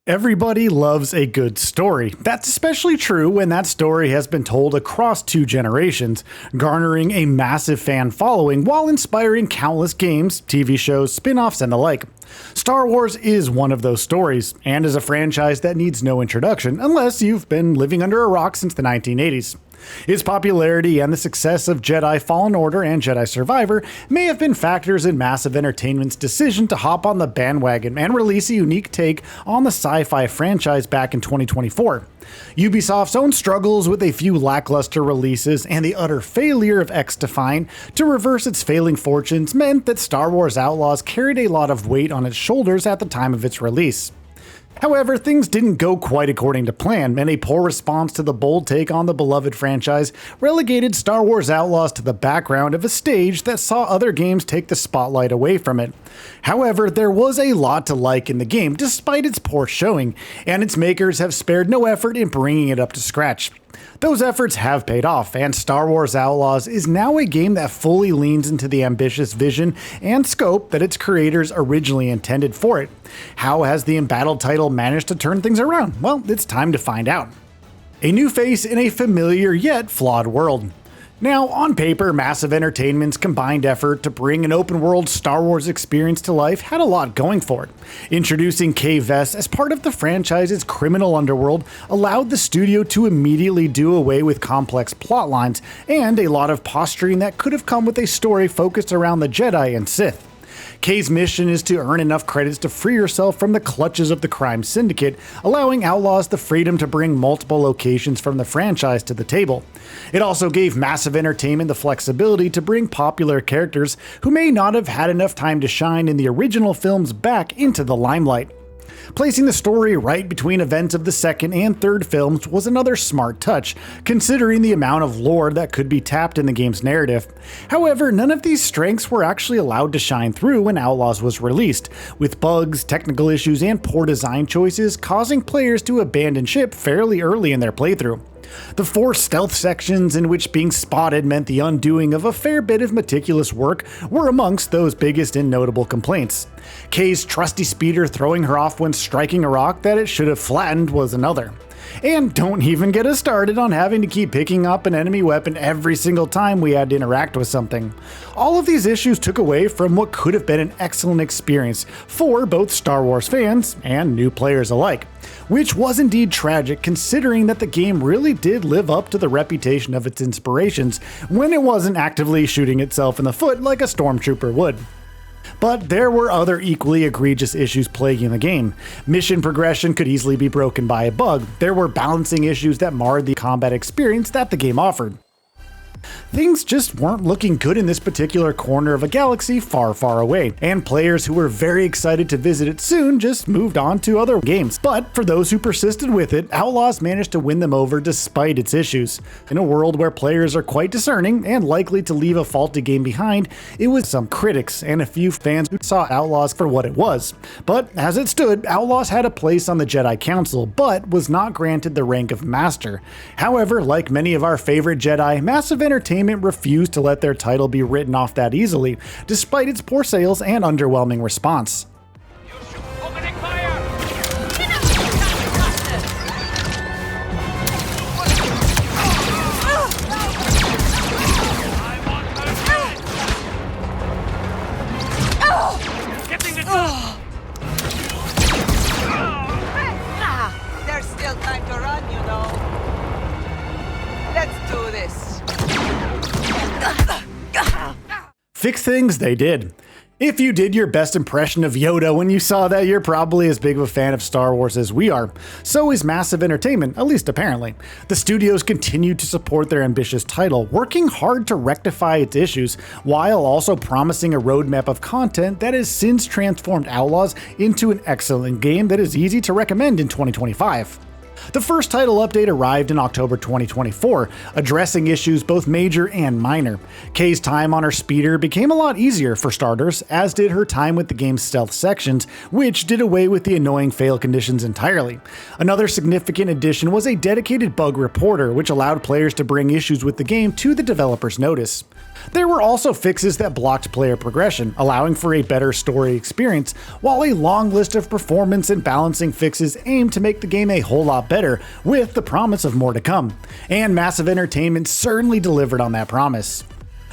Everybody loves a good story. That's especially true when that story has been told across 2 generations, garnering a massive fan following while inspiring countless games, TV shows, spin-offs, and the like. Star Wars is one of those stories, and is a franchise that needs no introduction unless you've been living under a rock since the 1980s. Its popularity and the success of Jedi Fallen Order and Jedi Survivor may have been factors in Massive Entertainment's decision to hop on the bandwagon and release a unique take on the sci-fi franchise back in 2024. Ubisoft's own struggles with a few lackluster releases and the utter failure of X-Defiant to reverse its failing fortunes meant that Star Wars Outlaws carried a lot of weight on its shoulders at the time of its release. However, things didn't go quite according to plan, and a poor response to the bold take on the beloved franchise relegated Star Wars Outlaws to the background of a stage that saw other games take the spotlight away from it. However, there was a lot to like in the game despite its poor showing, and its makers have spared no effort in bringing it up to scratch. Those efforts have paid off, and Star Wars Outlaws is now a game that fully leans into the ambitious vision and scope that its creators originally intended for it. How has the embattled title managed to turn things around? Well, it's time to find out. A new face in a familiar yet flawed world. Now, on paper, Massive Entertainment's combined effort to bring an open-world Star Wars experience to life had a lot going for it. Introducing Kay Vess as part of the franchise's criminal underworld allowed the studio to immediately do away with complex plot lines and a lot of posturing that could have come with a story focused around the Jedi and Sith. Kay's mission is to earn enough credits to free herself from the clutches of the crime syndicate, allowing Outlaws the freedom to bring multiple locations from the franchise to the table. It also gave Massive Entertainment the flexibility to bring popular characters who may not have had enough time to shine in the original films back into the limelight. Placing the story right between events of the second and third films was another smart touch, considering the amount of lore that could be tapped in the game's narrative. However, none of these strengths were actually allowed to shine through when Outlaws was released, with bugs, technical issues, and poor design choices causing players to abandon ship fairly early in their playthrough. The 4 stealth sections in which being spotted meant the undoing of a fair bit of meticulous work were amongst those biggest and notable complaints. Kay's trusty speeder throwing her off when striking a rock that it should have flattened was another. And don't even get us started on having to keep picking up an enemy weapon every single time we had to interact with something. All of these issues took away from what could have been an excellent experience for both Star Wars fans and new players alike, which was indeed tragic considering that the game really did live up to the reputation of its inspirations when it wasn't actively shooting itself in the foot like a stormtrooper would. But there were other equally egregious issues plaguing the game. Mission progression could easily be broken by a bug. There were balancing issues that marred the combat experience that the game offered. Things just weren't looking good in this particular corner of a galaxy far, far away, and players who were very excited to visit it soon just moved on to other games. But for those who persisted with it, Outlaws managed to win them over despite its issues. In a world where players are quite discerning and likely to leave a faulty game behind, it was some critics and a few fans who saw Outlaws for what it was. But as it stood, Outlaws had a place on the Jedi Council, but was not granted the rank of Master. However, like many of our favorite Jedi, Massive Entertainment refused to let their title be written off that easily, despite its poor sales and underwhelming response. There's still time to run, you know. Let's do this. Fix things they did. If you did your best impression of Yoda when you saw that, you're probably as big of a fan of Star Wars as we are. So is Massive Entertainment, at least apparently. The studios continued to support their ambitious title, working hard to rectify its issues, while also promising a roadmap of content that has since transformed Outlaws into an excellent game that is easy to recommend in 2025. The first title update arrived in October 2024, addressing issues both major and minor. Kay's time on her speeder became a lot easier for starters, as did her time with the game's stealth sections, which did away with the annoying fail conditions entirely. Another significant addition was a dedicated bug reporter, which allowed players to bring issues with the game to the developer's notice. There were also fixes that blocked player progression, allowing for a better story experience, while a long list of performance and balancing fixes aimed to make the game a whole lot better, with the promise of more to come. And Massive Entertainment certainly delivered on that promise.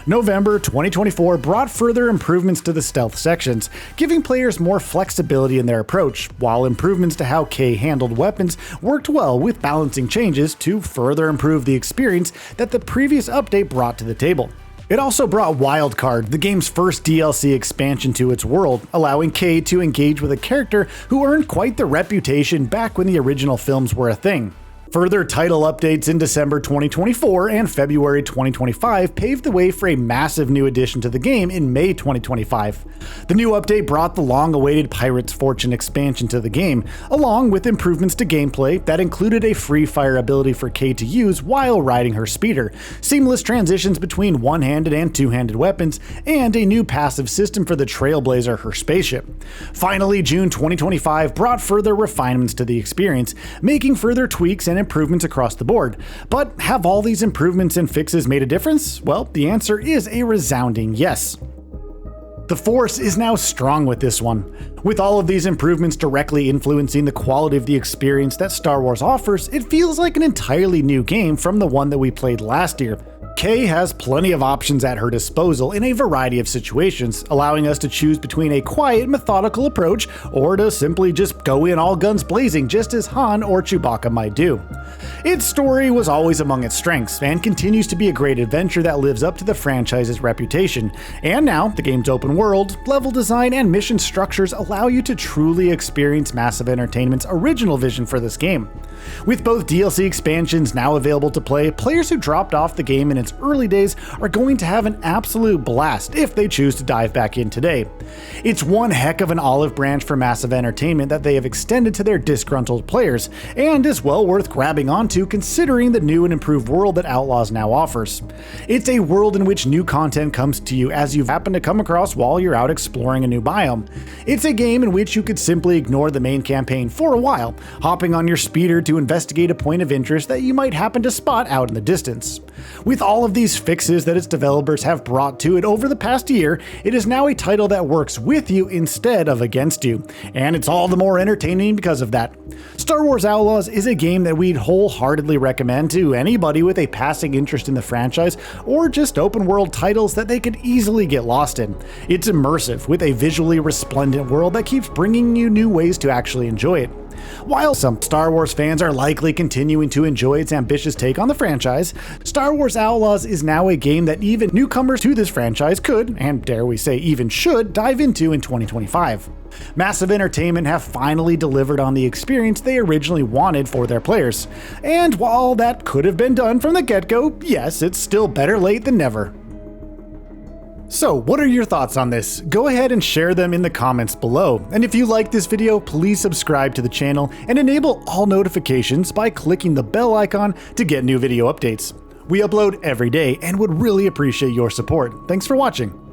November 2024 brought further improvements to the stealth sections, giving players more flexibility in their approach, while improvements to how Kay handled weapons worked well with balancing changes to further improve the experience that the previous update brought to the table. It also brought Wildcard, the game's first DLC expansion, to its world, allowing Kay to engage with a character who earned quite the reputation back when the original films were a thing. Further title updates in December 2024 and February 2025 paved the way for a massive new addition to the game in May 2025. The new update brought the long-awaited Pirate's Fortune expansion to the game, along with improvements to gameplay that included a free-fire ability for Kay to use while riding her speeder, seamless transitions between one-handed and two-handed weapons, and a new passive system for the Trailblazer, her spaceship. Finally, June 2025 brought further refinements to the experience, making further tweaks and improvements across the board. But have all these improvements and fixes made a difference? Well, the answer is a resounding yes. The Force is now strong with this one. With all of these improvements directly influencing the quality of the experience that Star Wars offers, it feels like an entirely new game from the one that we played last year. Kay has plenty of options at her disposal in a variety of situations, allowing us to choose between a quiet, methodical approach or to simply just go in all guns blazing just as Han or Chewbacca might do. Its story was always among its strengths and continues to be a great adventure that lives up to the franchise's reputation, and now the game's open world, level design, and mission structures allow you to truly experience Massive Entertainment's original vision for this game. With both DLC expansions now available to play, players who dropped off the game in its early days are going to have an absolute blast if they choose to dive back in today. It's one heck of an olive branch for Massive Entertainment that they have extended to their disgruntled players, and is well worth grabbing onto considering the new and improved world that Outlaws now offers. It's a world in which new content comes to you as you happen to come across while you're out exploring a new biome. It's a game in which you could simply ignore the main campaign for a while, hopping on your speeder to investigate a point of interest that you might happen to spot out in the distance. With all of these fixes that its developers have brought to it over the past year, it is now a title that works with you instead of against you, and it's all the more entertaining because of that. Star Wars Outlaws is a game that we'd wholeheartedly recommend to anybody with a passing interest in the franchise or just open world titles that they could easily get lost in. It's immersive, with a visually resplendent world that keeps bringing you new ways to actually enjoy it. While some Star Wars fans are likely continuing to enjoy its ambitious take on the franchise, Star Wars Outlaws is now a game that even newcomers to this franchise could, and dare we say even should, dive into in 2025. Massive Entertainment have finally delivered on the experience they originally wanted for their players. And while that could have been done from the get-go, yes, it's still better late than never. So, what are your thoughts on this? Go ahead and share them in the comments below. And if you like this video, please subscribe to the channel and enable all notifications by clicking the bell icon to get new video updates. We upload every day and would really appreciate your support. Thanks for watching.